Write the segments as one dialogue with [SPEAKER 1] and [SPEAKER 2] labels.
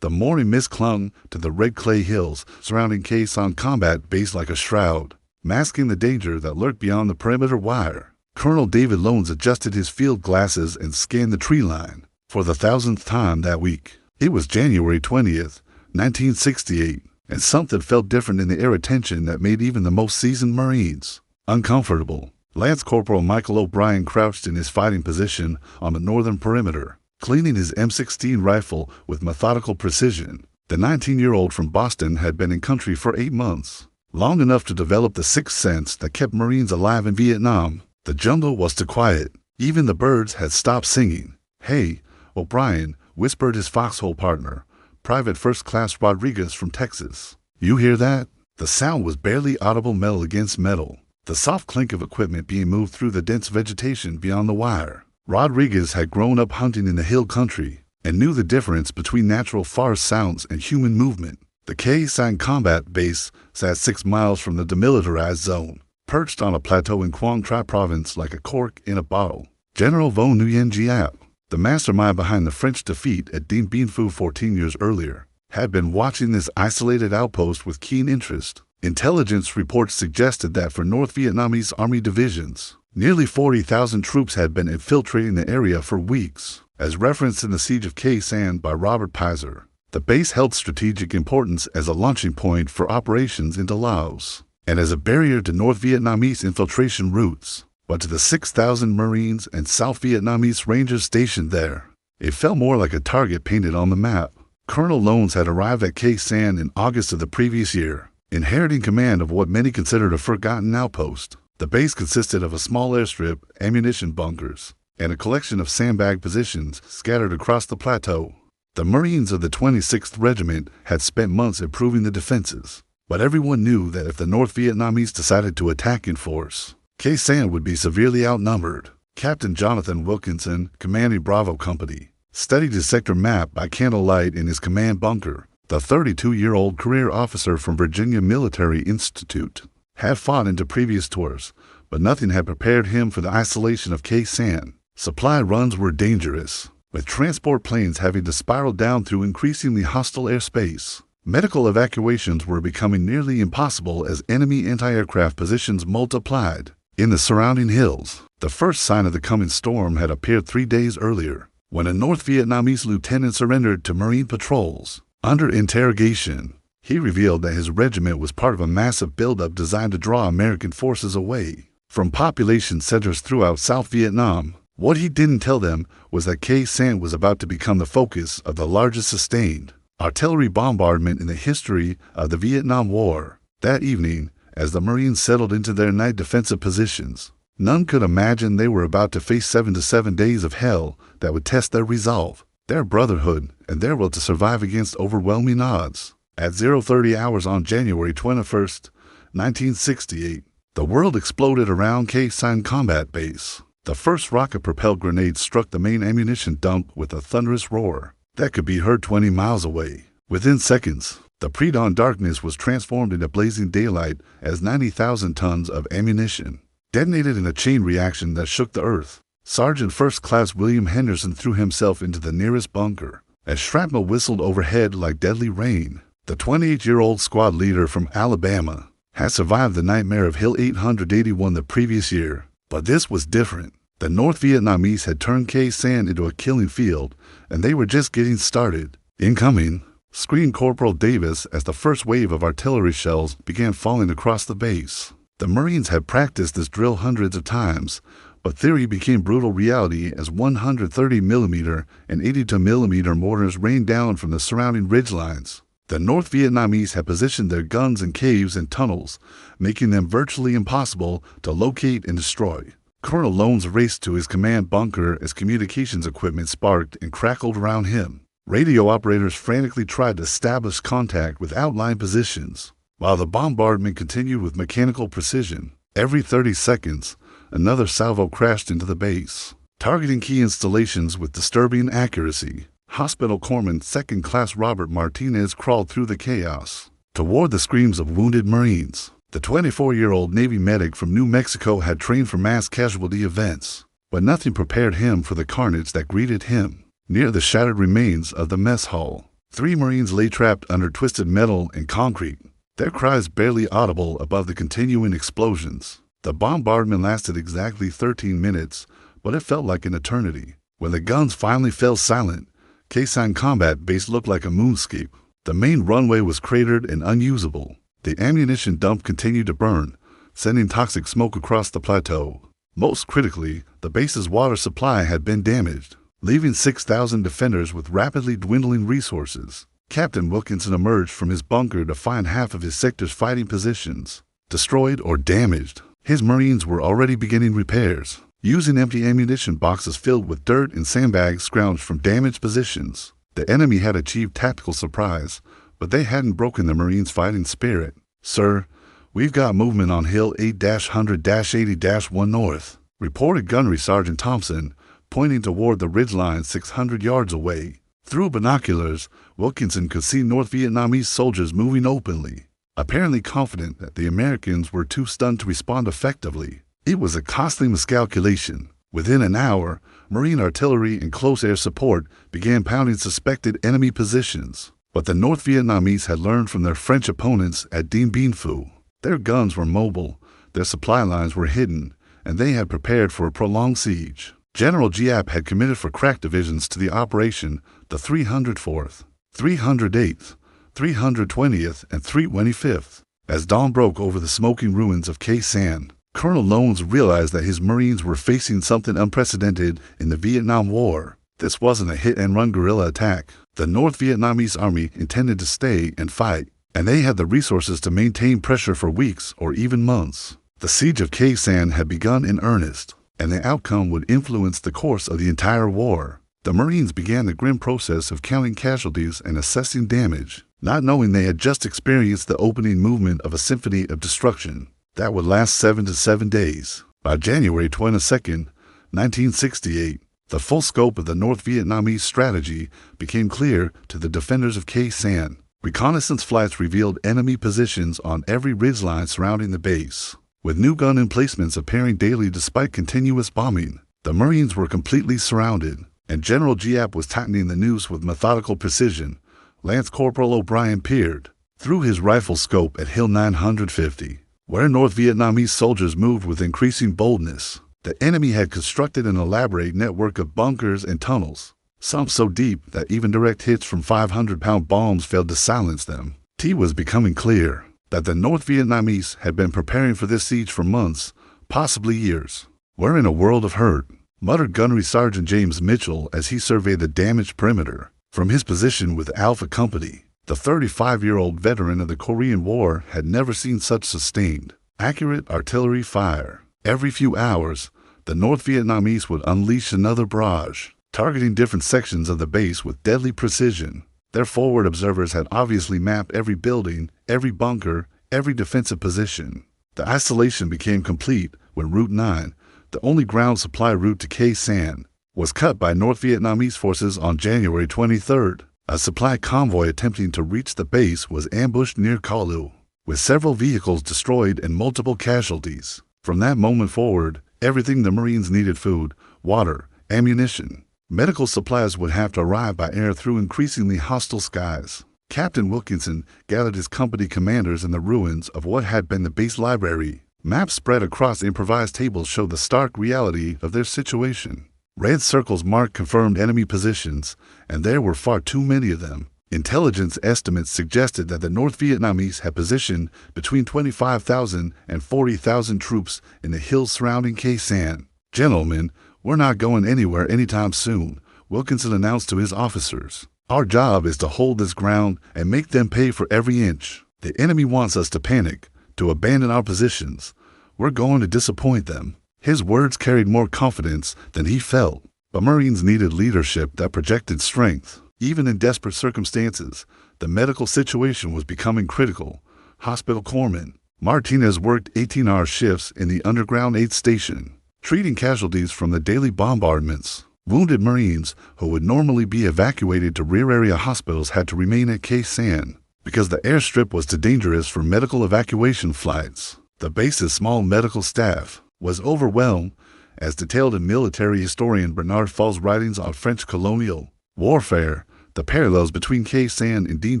[SPEAKER 1] The morning mist clung to the red clay hills surrounding Sanh combat base like a shroud, masking the danger that lurked beyond the perimeter wire. Colonel David Lones adjusted his field glasses and scanned the tree line for the 1000th time that week. It was January 20th, 1968, and something felt different in the air tension that made even the most seasoned Marines uncomfortable. Lance Corporal Michael O'Brien crouched in his fighting position on the northern perimeter, cleaning his M16 rifle with methodical precision. The 19-year-old from Boston had been in country for 8 months, long enough to develop the sixth sense that kept Marines alive in Vietnam. The jungle was too quiet. Even the birds had stopped singing. "Hey, O'Brien," whispered his foxhole partner, Private First Class Rodriguez from Texas. "You hear that?" The sound was barely audible, metal against metal, the soft clink of equipment being moved through the dense vegetation beyond the wire. Rodriguez had grown up hunting in the hill country and knew the difference between natural forest sounds and human movement. The Sanh combat base sat 6 miles from the demilitarized zone, perched on a plateau in Quang Tri province like a cork in a bottle. General Von Nguyen Giap, the mastermind behind the French defeat at Dien Bien Phu 14 years earlier, had been watching this isolated outpost with keen interest. Intelligence reports suggested that for North Vietnamese Army divisions, nearly 40,000 troops had been infiltrating the area for weeks. As referenced in the Siege of Sanh by Robert Pizer, the base held strategic importance as a launching point for operations into Laos and as a barrier to North Vietnamese infiltration routes. But to the 6,000 Marines and South Vietnamese Rangers stationed there, it felt more like a target painted on the map. Colonel Lones had arrived at Sanh in August of the previous year, inheriting command of what many considered a forgotten outpost. The base consisted of a small airstrip, ammunition bunkers, and a collection of sandbag positions scattered across the plateau. The Marines of the 26th Regiment had spent months improving the defenses, but everyone knew that if the North Vietnamese decided to attack in force, Sanh would be severely outnumbered. Captain Jonathan Wilkinson, commanding Bravo Company, studied his sector map by candlelight in his command bunker. The 32-year-old career officer from Virginia Military Institute had fought into previous tours, but nothing had prepared him for the isolation of Sanh. Supply runs were dangerous, with transport planes having to spiral down through increasingly hostile airspace. Medical evacuations were becoming nearly impossible as enemy anti-aircraft positions multiplied. In the surrounding hills, the first sign of the coming storm had appeared 3 days earlier, when a North Vietnamese lieutenant surrendered to Marine patrols. Under interrogation, he revealed that his regiment was part of a massive buildup designed to draw American forces away from population centers throughout South Vietnam. What he didn't tell them was that Sanh was about to become the focus of the largest sustained artillery bombardment in the history of the Vietnam War. That evening, as the Marines settled into their night defensive positions, none could imagine they were about to face 7 to 7 days of hell that would test their resolve, their brotherhood, and their will to survive against overwhelming odds. At 0:30 hours on January 21st, 1968, the world exploded around Sanh combat base. The first rocket-propelled grenade struck the main ammunition dump with a thunderous roar that could be heard 20 miles away. Within seconds, the pre-dawn darkness was transformed into blazing daylight as 90,000 tons of ammunition detonated in a chain reaction that shook the earth. Sergeant First Class William Henderson threw himself into the nearest bunker as shrapnel whistled overhead like deadly rain. The 28-year-old squad leader from Alabama had survived the nightmare of Hill 881 the previous year, but this was different. The North Vietnamese had turned Sanh into a killing field, and they were just getting started. "Incoming," screamed Corporal Davis as the first wave of artillery shells began falling across the base. The Marines had practiced this drill hundreds of times, but theory became brutal reality as 130mm and 82mm mortars rained down from the surrounding ridgelines. The North Vietnamese had positioned their guns in caves and tunnels, making them virtually impossible to locate and destroy. Colonel Lones raced to his command bunker as communications equipment sparked and crackled around him. Radio operators frantically tried to establish contact with outlined positions, while the bombardment continued with mechanical precision. Every 30 seconds, another salvo crashed into the base, targeting key installations with disturbing accuracy. Hospital Corpsman Second Class Robert Martinez crawled through the chaos toward the screams of wounded Marines. The 24-year-old Navy medic from New Mexico had trained for mass casualty events, but nothing prepared him for the carnage that greeted him near the shattered remains of the mess hall. 3 Marines lay trapped under twisted metal and concrete, their cries barely audible above the continuing explosions. The bombardment lasted exactly 13 minutes, but it felt like an eternity. When the guns finally fell silent, Sanh combat base looked like a moonscape. The main runway was cratered and unusable. The ammunition dump continued to burn, sending toxic smoke across the plateau. Most critically, the base's water supply had been damaged, leaving 6,000 defenders with rapidly dwindling resources. Captain Wilkinson emerged from his bunker to find half of his sector's fighting positions destroyed or damaged. His Marines were already beginning repairs, using empty ammunition boxes filled with dirt and sandbags scrounged from damaged positions. The enemy had achieved tactical surprise, but they hadn't broken the Marines' fighting spirit. "Sir, we've got movement on Hill 8-100-80-1 North," reported Gunnery Sergeant Thompson, pointing toward the ridgeline 600 yards away. Through binoculars, Wilkinson could see North Vietnamese soldiers moving openly, apparently confident that the Americans were too stunned to respond effectively. It was a costly miscalculation. Within an hour, Marine artillery and close air support began pounding suspected enemy positions. But the North Vietnamese had learned from their French opponents at Dien Bien Phu. Their guns were mobile, their supply lines were hidden, and they had prepared for a prolonged siege. General Giap had committed for crack divisions to the operation, the 304th, 308th, 320th, and 325th. As dawn broke over the smoking ruins of Sanh, Colonel Lowndes realized that his Marines were facing something unprecedented in the Vietnam War. This wasn't a hit-and-run guerrilla attack. The North Vietnamese army intended to stay and fight, and they had the resources to maintain pressure for weeks or even months. The siege of Sanh had begun in earnest, and the outcome would influence the course of the entire war. The Marines began the grim process of counting casualties and assessing damage, not knowing they had just experienced the opening movement of a symphony of destruction that would last 7 to 7 days. By January 22, 1968, the full scope of the North Vietnamese strategy became clear to the defenders of Sanh. Reconnaissance flights revealed enemy positions on every ridgeline surrounding the base, with new gun emplacements appearing daily despite continuous bombing. The Marines were completely surrounded, and General Giap was tightening the noose with methodical precision. Lance Corporal O'Brien peered through his rifle scope at Hill 950, where North Vietnamese soldiers moved with increasing boldness. The enemy had constructed an elaborate network of bunkers and tunnels, some so deep that even direct hits from 500-pound bombs failed to silence them. It was becoming clear that the North Vietnamese had been preparing for this siege for months, possibly years. "We're in a world of hurt," muttered Gunnery Sergeant James Mitchell as he surveyed the damaged perimeter. From his position with Alpha Company, the 35-year-old veteran of the Korean War had never seen such sustained, accurate artillery fire. Every few hours, the North Vietnamese would unleash another barrage, targeting different sections of the base with deadly precision. Their forward observers had obviously mapped every building, every bunker, every defensive position. The isolation became complete when Route 9, the only ground supply route to Sanh, was cut by North Vietnamese forces on January 23rd. A supply convoy attempting to reach the base was ambushed near Co Lu, with several vehicles destroyed and multiple casualties. From that moment forward, everything the Marines needed, food, water, ammunition, medical supplies, would have to arrive by air through increasingly hostile skies. Captain Wilkinson gathered his company commanders in the ruins of what had been the base library. Maps spread across improvised tables showed the stark reality of their situation. Red circles marked confirmed enemy positions, and there were far too many of them. Intelligence estimates suggested that the North Vietnamese had positioned between 25,000 and 40,000 troops in the hills surrounding Sanh. "Gentlemen, we're not going anywhere anytime soon," Wilkinson announced to his officers. "Our job is to hold this ground and make them pay for every inch. The enemy wants us to panic, to abandon our positions. We're going to disappoint them." His words carried more confidence than he felt, but Marines needed leadership that projected strength. Even in desperate circumstances, the medical situation was becoming critical. Hospital corpsmen Martinez worked 18-hour shifts in the underground aid station, treating casualties from the daily bombardments. Wounded Marines who would normally be evacuated to rear area hospitals had to remain at Sanh because the airstrip was too dangerous for medical evacuation flights. The base's small medical staff was overwhelmed, as detailed in military historian Bernard Fall's writings on French colonial warfare. The parallels between Khe Sanh and Dien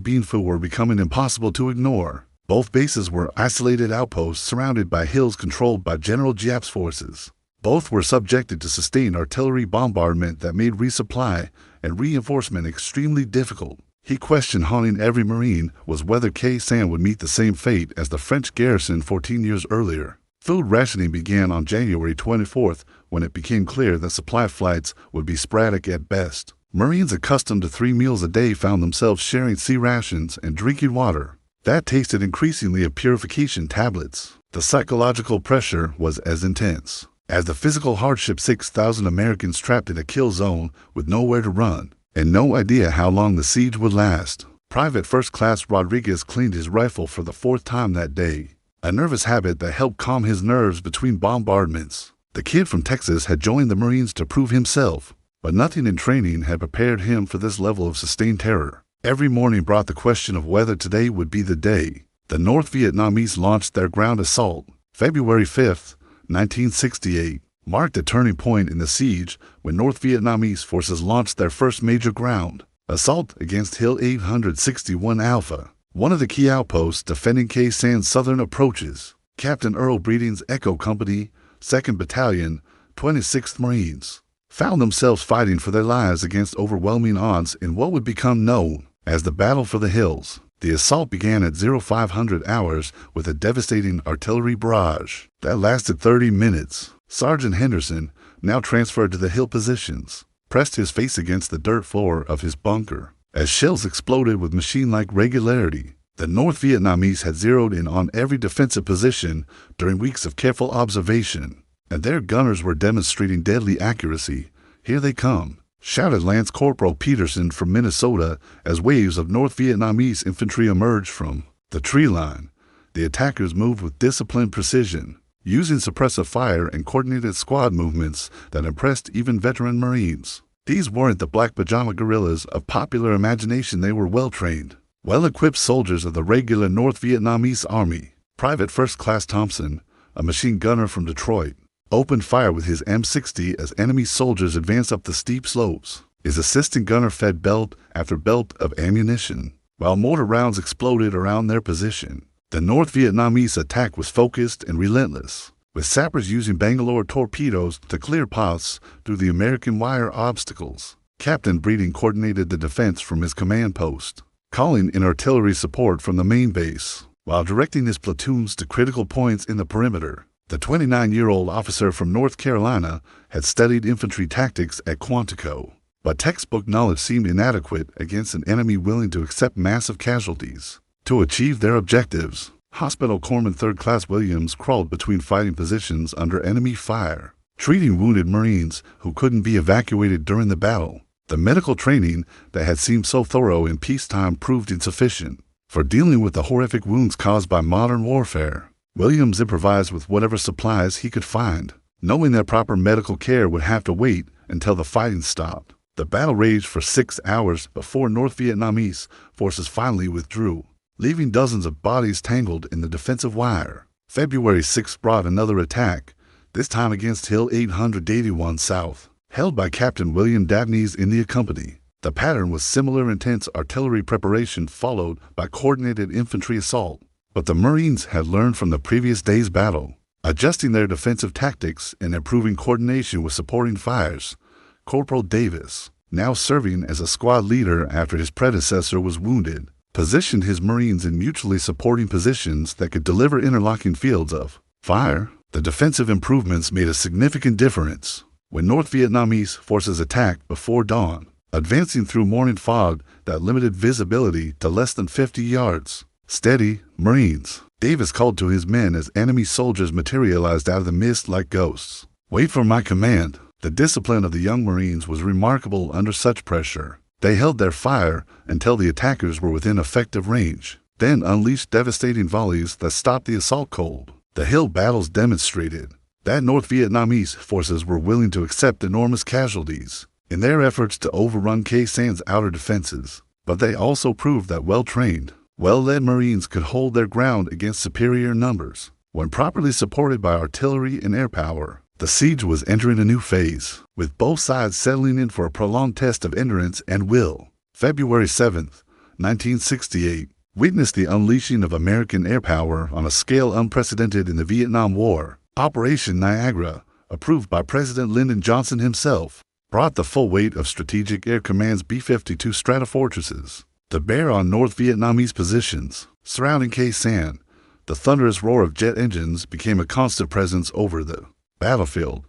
[SPEAKER 1] Bien Phu were becoming impossible to ignore. Both bases were isolated outposts surrounded by hills controlled by General Giap's forces. Both were subjected to sustained artillery bombardment that made resupply and reinforcement extremely difficult. He questioned haunting every Marine was whether Khe Sanh would meet the same fate as the French garrison 14 years earlier. Food rationing began on January 24th when it became clear that supply flights would be sporadic at best. Marines accustomed to 3 meals a day found themselves sharing sea rations and drinking water that tasted increasingly of purification tablets. The psychological pressure was as intense as the physical hardship. 6,000 Americans trapped in a kill zone with nowhere to run and no idea how long the siege would last. Private First Class Rodriguez cleaned his rifle for the 4th time that day, a nervous habit that helped calm his nerves between bombardments. The kid from Texas had joined the Marines to prove himself, but nothing in training had prepared him for this level of sustained terror. Every morning brought the question of whether today would be the day. The North Vietnamese launched their ground assault. February 5, 1968, marked a turning point in the siege when North Vietnamese forces launched their first major ground assault against Hill 861 Alpha, one of the key outposts defending Khe Sanh's southern approaches. Captain Earl Breeding's Echo Company, 2nd Battalion, 26th Marines, found themselves fighting for their lives against overwhelming odds in what would become known as the Battle for the Hills. The assault began at 0500 hours with a devastating artillery barrage that lasted 30 minutes. Sergeant Henderson, now transferred to the hill positions, pressed his face against the dirt floor of his bunker as shells exploded with machine-like regularity. The North Vietnamese had zeroed in on every defensive position during weeks of careful observation, and their gunners were demonstrating deadly accuracy. "Here they come," shouted Lance Corporal Peterson from Minnesota as waves of North Vietnamese infantry emerged from the tree line. The attackers moved with disciplined precision, using suppressive fire and coordinated squad movements that impressed even veteran Marines. These weren't the black pajama guerrillas of popular imagination. They were well-trained, well-equipped soldiers of the regular North Vietnamese Army. Private First Class Thompson, a machine gunner from Detroit, opened fire with his M60 as enemy soldiers advanced up the steep slopes. His assistant gunner fed belt after belt of ammunition, while mortar rounds exploded around their position. The North Vietnamese attack was focused and relentless, with sappers using Bangalore torpedoes to clear paths through the American wire obstacles. Captain Breeding coordinated the defense from his command post, calling in artillery support from the main base, while directing his platoons to critical points in the perimeter. The 29-year-old officer from North Carolina had studied infantry tactics at Quantico, but textbook knowledge seemed inadequate against an enemy willing to accept massive casualties. To achieve their objectives, Hospital Corpsman 3rd Class Williams crawled between fighting positions under enemy fire, treating wounded Marines who couldn't be evacuated during the battle. The medical training that had seemed so thorough in peacetime proved insufficient for dealing with the horrific wounds caused by modern warfare. Williams improvised with whatever supplies he could find, knowing that proper medical care would have to wait until the fighting stopped. The battle raged for 6 hours before North Vietnamese forces finally withdrew, leaving dozens of bodies tangled in the defensive wire. February 6 brought another attack, this time against Hill 881 South, held by Captain William Dabney's India Company. The pattern was similar: intense artillery preparation followed by coordinated infantry assault. But the Marines had learned from the previous day's battle, adjusting their defensive tactics and improving coordination with supporting fires. Corporal Davis, now serving as a squad leader after his predecessor was wounded, positioned his Marines in mutually supporting positions that could deliver interlocking fields of fire. The defensive improvements made a significant difference when North Vietnamese forces attacked before dawn, advancing through morning fog that limited visibility to less than 50 yards. "Steady, Marines," Davis called to his men as enemy soldiers materialized out of the mist like ghosts. "Wait for my command." The discipline of the young Marines was remarkable under such pressure. They held their fire until the attackers were within effective range, then unleashed devastating volleys that stopped the assault cold. The hill battles demonstrated that North Vietnamese forces were willing to accept enormous casualties in their efforts to overrun Khe Sanh's outer defenses, but they also proved that well-trained, well-led Marines could hold their ground against superior numbers. When properly supported by artillery and air power, the siege was entering a new phase, with both sides settling in for a prolonged test of endurance and will. February 7, 1968, witnessed the unleashing of American air power on a scale unprecedented in the Vietnam War. Operation Niagara, approved by President Lyndon Johnson himself, brought the full weight of Strategic Air Command's B-52 Stratofortresses to bear on North Vietnamese positions. Surrounding Khe Sanh, the thunderous roar of jet engines became a constant presence over the battlefield.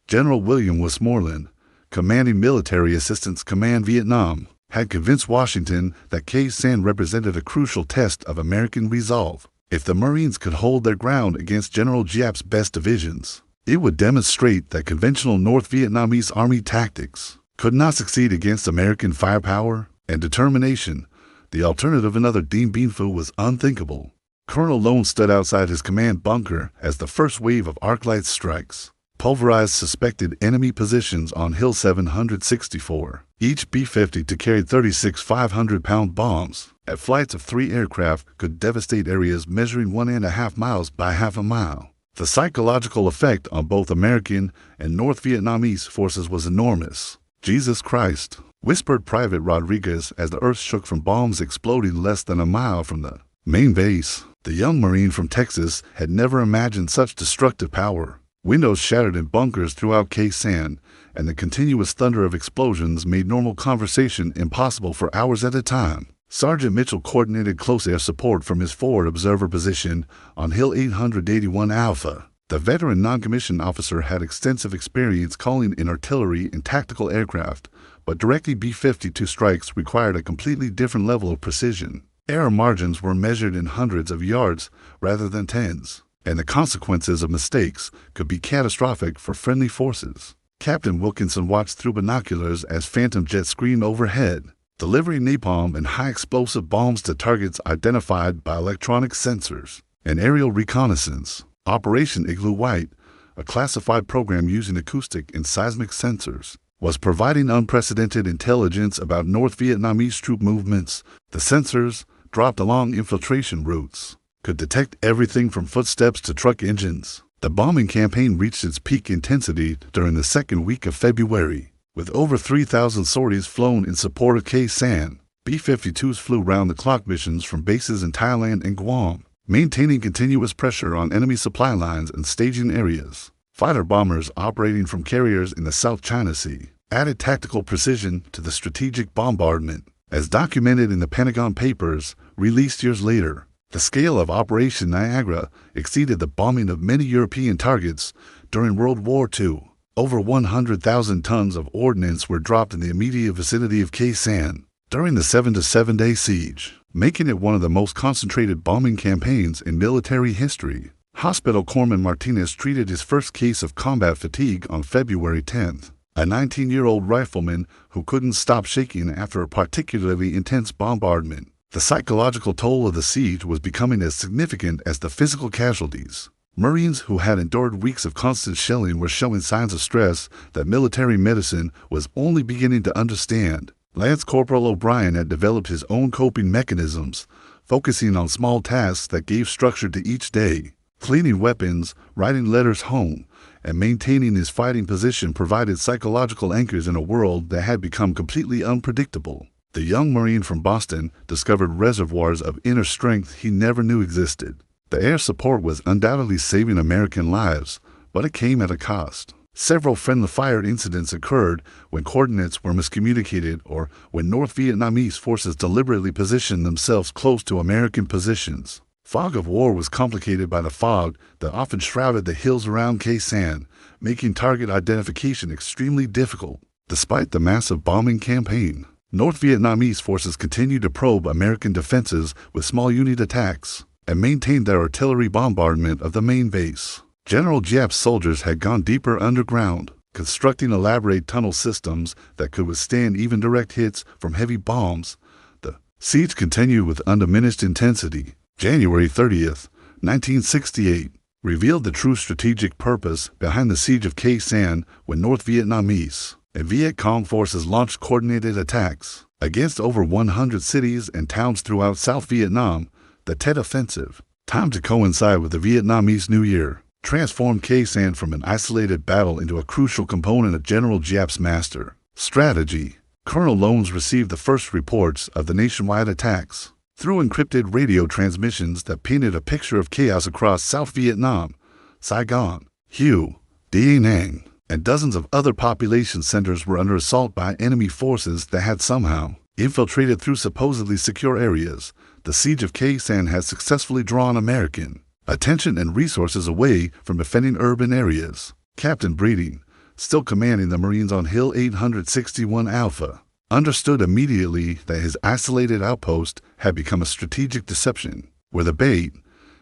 [SPEAKER 1] General William Westmoreland, commanding Military Assistance Command Vietnam, had convinced Washington that Khe Sanh represented a crucial test of American resolve. If the Marines could hold their ground against General Giap's best divisions, it would demonstrate that conventional North Vietnamese Army tactics could not succeed against American firepower and determination. The alternative, another Dien Bien Phu, was unthinkable. Colonel Lone stood outside his command bunker as the first wave of arc light strikes pulverized suspected enemy positions on Hill 764. Each B-52 carried 36 500-pound bombs. At flights of 3 aircraft could devastate areas measuring 1.5 miles by half a mile. The psychological effect on both American and North Vietnamese forces was enormous. "Jesus Christ," whispered Private Rodriguez as the earth shook from bombs exploding less than a mile from the main base. The young Marine from Texas had never imagined such destructive power. Windows shattered in bunkers throughout Khe Sanh, and the continuous thunder of explosions made normal conversation impossible for hours at a time. Sergeant Mitchell coordinated close air support from his forward observer position on Hill 881 Alpha. The veteran non-commissioned officer had extensive experience calling in artillery and tactical aircraft, but directing B-52 strikes required a completely different level of precision. Error margins were measured in hundreds of yards rather than tens, and the consequences of mistakes could be catastrophic for friendly forces. Captain Wilkinson watched through binoculars as Phantom jets screamed overhead, delivering napalm and high-explosive bombs to targets identified by electronic sensors. An aerial reconnaissance, Operation Igloo White, a classified program using acoustic and seismic sensors, was providing unprecedented intelligence about North Vietnamese troop movements. The sensors, dropped along infiltration routes, could detect everything from footsteps to truck engines. The bombing campaign reached its peak intensity during the second week of February, with over 3,000 sorties flown in support of Khe Sanh. B-52s flew round-the-clock missions from bases in Thailand and Guam, maintaining continuous pressure on enemy supply lines and staging areas. Fighter bombers operating from carriers in the South China Sea added tactical precision to the strategic bombardment. As documented in the Pentagon Papers, released years later, the scale of Operation Niagara exceeded the bombing of many European targets during World War II. Over 100,000 tons of ordnance were dropped in the immediate vicinity of Khe Sanh during the 7-to-7-day siege, making it one of the most concentrated bombing campaigns in military history. Hospital Corpsman Martinez treated his first case of combat fatigue on February 10th. A 19-year-old rifleman who couldn't stop shaking after a particularly intense bombardment. The psychological toll of the siege was becoming as significant as the physical casualties. Marines who had endured weeks of constant shelling were showing signs of stress that military medicine was only beginning to understand. Lance Corporal O'Brien had developed his own coping mechanisms, focusing on small tasks that gave structure to each day. Cleaning weapons, writing letters home, and maintaining his fighting position provided psychological anchors in a world that had become completely unpredictable. The young Marine from Boston discovered reservoirs of inner strength he never knew existed. The air support was undoubtedly saving American lives, but it came at a cost. Several friendly fire incidents occurred when coordinates were miscommunicated or when North Vietnamese forces deliberately positioned themselves close to American positions. Fog of war was complicated by the fog that often shrouded the hills around Khe Sanh, making target identification extremely difficult. Despite the massive bombing campaign, North Vietnamese forces continued to probe American defenses with small unit attacks and maintained their artillery bombardment of the main base. General Giap's soldiers had gone deeper underground, constructing elaborate tunnel systems that could withstand even direct hits from heavy bombs. The siege continued with undiminished intensity. January 30th, 1968, revealed the true strategic purpose behind the siege of Khe Sanh when North Vietnamese and Viet Cong forces launched coordinated attacks against over 100 cities and towns throughout South Vietnam. The Tet Offensive, timed to coincide with the Vietnamese New Year, transformed Khe Sanh from an isolated battle into a crucial component of General Giap's master strategy. Colonel Lones received the first reports of the nationwide attacks through encrypted radio transmissions that painted a picture of chaos across South Vietnam, Saigon, Hue, Da Nang, and dozens of other population centers were under assault by enemy forces that had somehow infiltrated through supposedly secure areas. The siege of Khe Sanh had successfully drawn American attention and resources away from defending urban areas. Captain Breeding, still commanding the Marines on Hill 861 Alpha, understood immediately that his isolated outpost had become a strategic deception. "We're the bait,"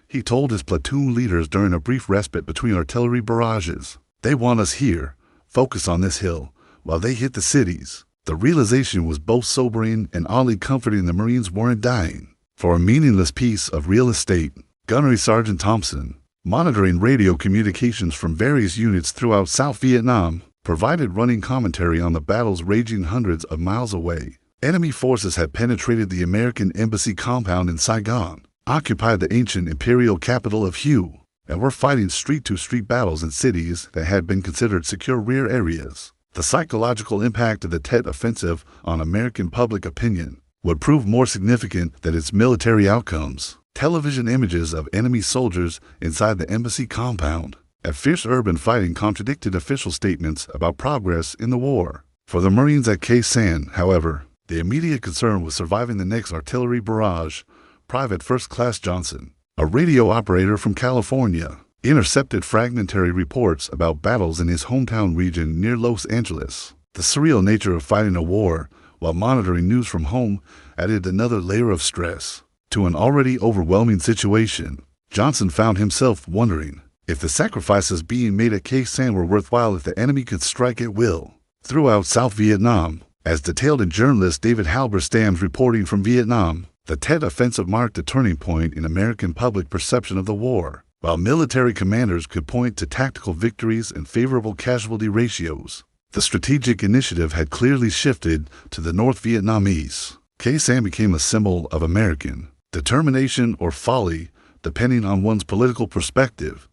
[SPEAKER 1] he told his platoon leaders during a brief respite between artillery barrages. "They want us here, focus on this hill, while they hit the cities." The realization was both sobering and oddly comforting. The Marines weren't dying for a meaningless piece of real estate. Gunnery Sergeant Thompson, monitoring radio communications from various units throughout South Vietnam, provided running commentary on the battles raging hundreds of miles away. Enemy forces had penetrated the American embassy compound in Saigon, occupied the ancient imperial capital of Hue, and were fighting street-to-street battles in cities that had been considered secure rear areas. The psychological impact of the Tet Offensive on American public opinion would prove more significant than its military outcomes. Television images of enemy soldiers inside the embassy compound and fierce urban fighting contradicted official statements about progress in the war. For the Marines at Khe Sanh, however, the immediate concern was surviving the next artillery barrage. Private First Class Johnson, a radio operator from California, intercepted fragmentary reports about battles in his hometown region near Los Angeles. The surreal nature of fighting a war while monitoring news from home added another layer of stress to an already overwhelming situation. Johnson found himself wondering if the sacrifices being made at Khe Sanh were worthwhile if the enemy could strike at will. Throughout South Vietnam, as detailed in journalist David Halberstam's reporting from Vietnam, the Tet Offensive marked a turning point in American public perception of the war. While military commanders could point to tactical victories and favorable casualty ratios, the strategic initiative had clearly shifted to the North Vietnamese. Khe Sanh became a symbol of American determination or folly, depending on one's political perspective.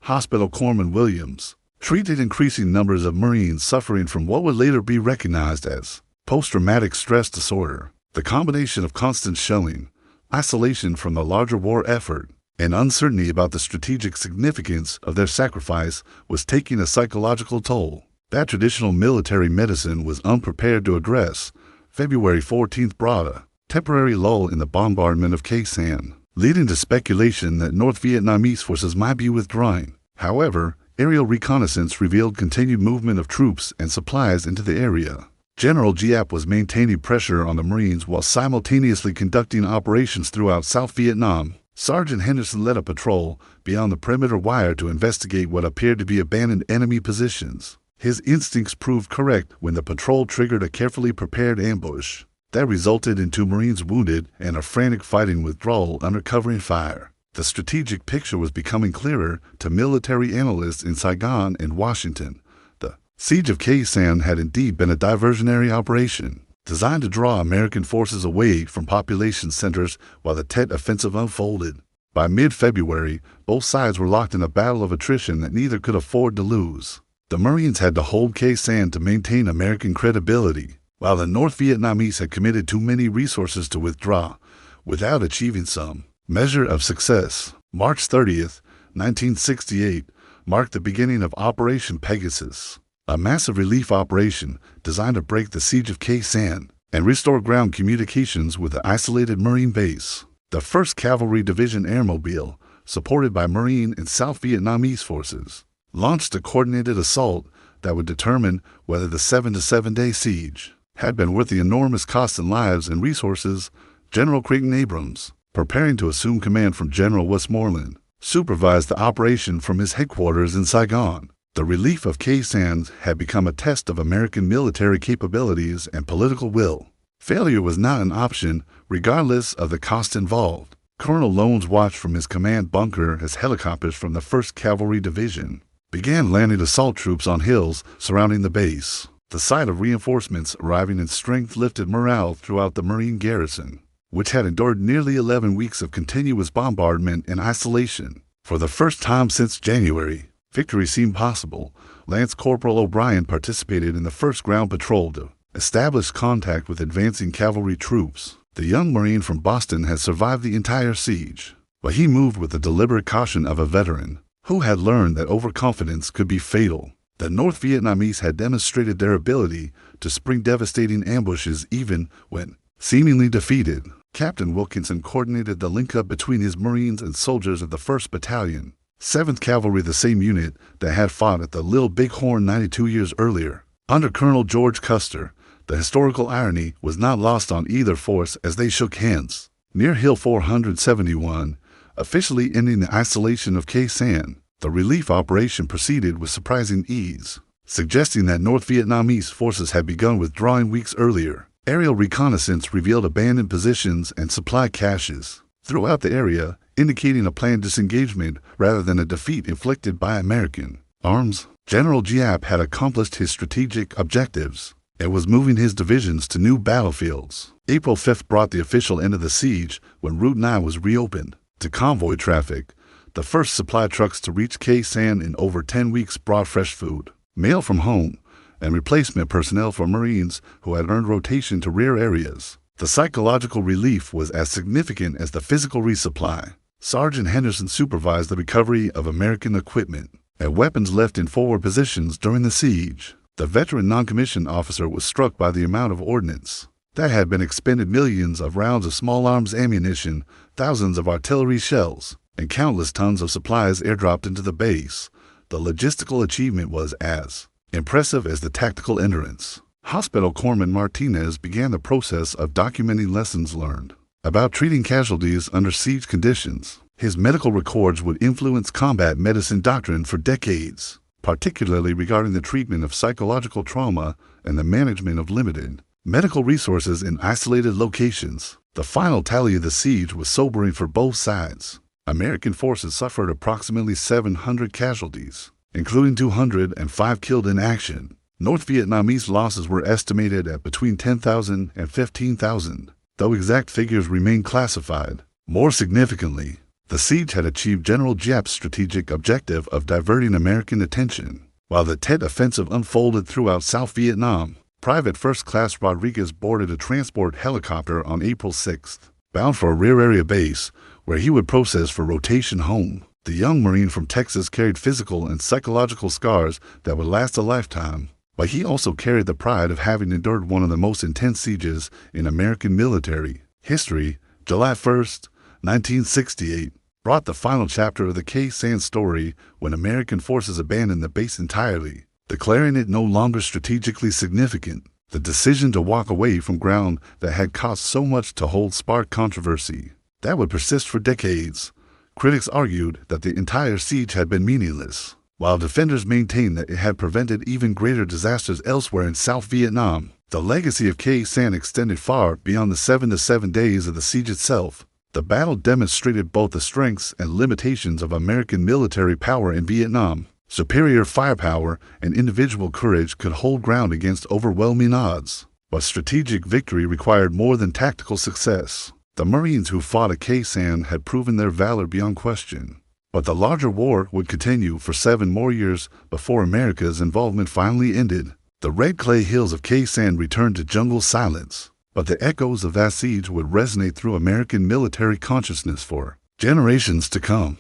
[SPEAKER 1] Hospital Corpsman Williams treated increasing numbers of Marines suffering from what would later be recognized as post-traumatic stress disorder. The combination of constant shelling, isolation from the larger war effort, and uncertainty about the strategic significance of their sacrifice was taking a psychological toll that traditional military medicine was unprepared to address. February 14th brought a temporary lull in the bombardment of Khe Sanh, leading to speculation that North Vietnamese forces might be withdrawing. However, aerial reconnaissance revealed continued movement of troops and supplies into the area. General Giap was maintaining pressure on the Marines while simultaneously conducting operations throughout South Vietnam. Sergeant Henderson led a patrol beyond the perimeter wire to investigate what appeared to be abandoned enemy positions. His instincts proved correct when the patrol triggered a carefully prepared ambush that resulted in 2 Marines wounded and a frantic fighting withdrawal under covering fire. The strategic picture was becoming clearer to military analysts in Saigon and Washington. The siege of Khe Sanh had indeed been a diversionary operation, designed to draw American forces away from population centers while the Tet Offensive unfolded. By mid-February, both sides were locked in a battle of attrition that neither could afford to lose. The Marines had to hold Khe Sanh to maintain American credibility, while the North Vietnamese had committed too many resources to withdraw without achieving some measure of success. March 30th, 1968, marked the beginning of Operation Pegasus, a massive relief operation designed to break the siege of Khe Sanh and restore ground communications with the isolated Marine base. The 1st Cavalry Division Airmobile, supported by Marine and South Vietnamese forces, launched a coordinated assault that would determine whether the 7-to-7-day siege had been worth the enormous cost in lives and resources. General Creighton Abrams, preparing to assume command from General Westmoreland, supervised the operation from his headquarters in Saigon. The relief of Khe Sanh had become a test of American military capabilities and political will. Failure was not an option, regardless of the cost involved. Colonel Lones watched from his command bunker as helicopters from the 1st Cavalry Division began landing assault troops on hills surrounding the base. The sight of reinforcements arriving in strength lifted morale throughout the Marine garrison, which had endured nearly 11 weeks of continuous bombardment and isolation. For the first time since January, victory seemed possible. Lance Corporal O'Brien participated in the 1st Ground Patrol to established contact with advancing cavalry troops. The young Marine from Boston had survived the entire siege, but he moved with the deliberate caution of a veteran who had learned that overconfidence could be fatal. The North Vietnamese had demonstrated their ability to spring devastating ambushes even when seemingly defeated. Captain Wilkinson coordinated the link-up between his Marines and soldiers of the 1st Battalion, 7th Cavalry, the same unit that had fought at the Little Bighorn 92 years earlier. Under Colonel George Custer, the historical irony was not lost on either force as they shook hands near Hill 471, officially ending the isolation of Khe Sanh. The relief operation proceeded with surprising ease, suggesting that North Vietnamese forces had begun withdrawing weeks earlier. Aerial reconnaissance revealed abandoned positions and supply caches throughout the area, indicating a planned disengagement rather than a defeat inflicted by American arms. General Giap had accomplished his strategic objectives and was moving his divisions to new battlefields. April 5th brought the official end of the siege when Route 9 was reopened to convoy traffic. The first supply trucks to reach Khe Sanh in over 10 weeks brought fresh food, mail from home, and replacement personnel for Marines who had earned rotation to rear areas. The psychological relief was as significant as the physical resupply. Sergeant Henderson supervised the recovery of American equipment and weapons left in forward positions during the siege. The veteran non-commissioned officer was struck by the amount of ordnance that had been expended, millions of rounds of small arms ammunition, thousands of artillery shells, and countless tons of supplies airdropped into the base. The logistical achievement was as impressive as the tactical endurance. Hospital Corpsman Martinez began the process of documenting lessons learned about treating casualties under siege conditions. His medical records would influence combat medicine doctrine for decades, particularly regarding the treatment of psychological trauma and the management of limited medical resources in isolated locations. The final tally of the siege was sobering for both sides. American forces suffered approximately 700 casualties, including 205 killed in action. North Vietnamese losses were estimated at between 10,000 and 15,000, though exact figures remain classified. More significantly, the siege had achieved General Giap's strategic objective of diverting American attention. While the Tet Offensive unfolded throughout South Vietnam, Private First Class Rodriguez boarded a transport helicopter on April 6th, bound for a rear area base where he would process for rotation home. The young Marine from Texas carried physical and psychological scars that would last a lifetime, but he also carried the pride of having endured one of the most intense sieges in American military history. July 1st, 1968, brought the final chapter of the Khe Sanh story when American forces abandoned the base entirely, declaring it no longer strategically significant. The decision to walk away from ground that had cost so much to hold sparked controversy that would persist for decades. Critics argued that the entire siege had been meaningless, while defenders maintained that it had prevented even greater disasters elsewhere in South Vietnam. The legacy of Khe Sanh extended far beyond the 7 days of the siege itself. The battle demonstrated both the strengths and limitations of American military power in Vietnam. Superior firepower and individual courage could hold ground against overwhelming odds, but strategic victory required more than tactical success. The Marines who fought at Khe Sanh had proven their valor beyond question, but the larger war would continue for 7 more years before America's involvement finally ended. The red clay hills of Khe Sanh returned to jungle silence, but the echoes of that siege would resonate through American military consciousness for generations to come.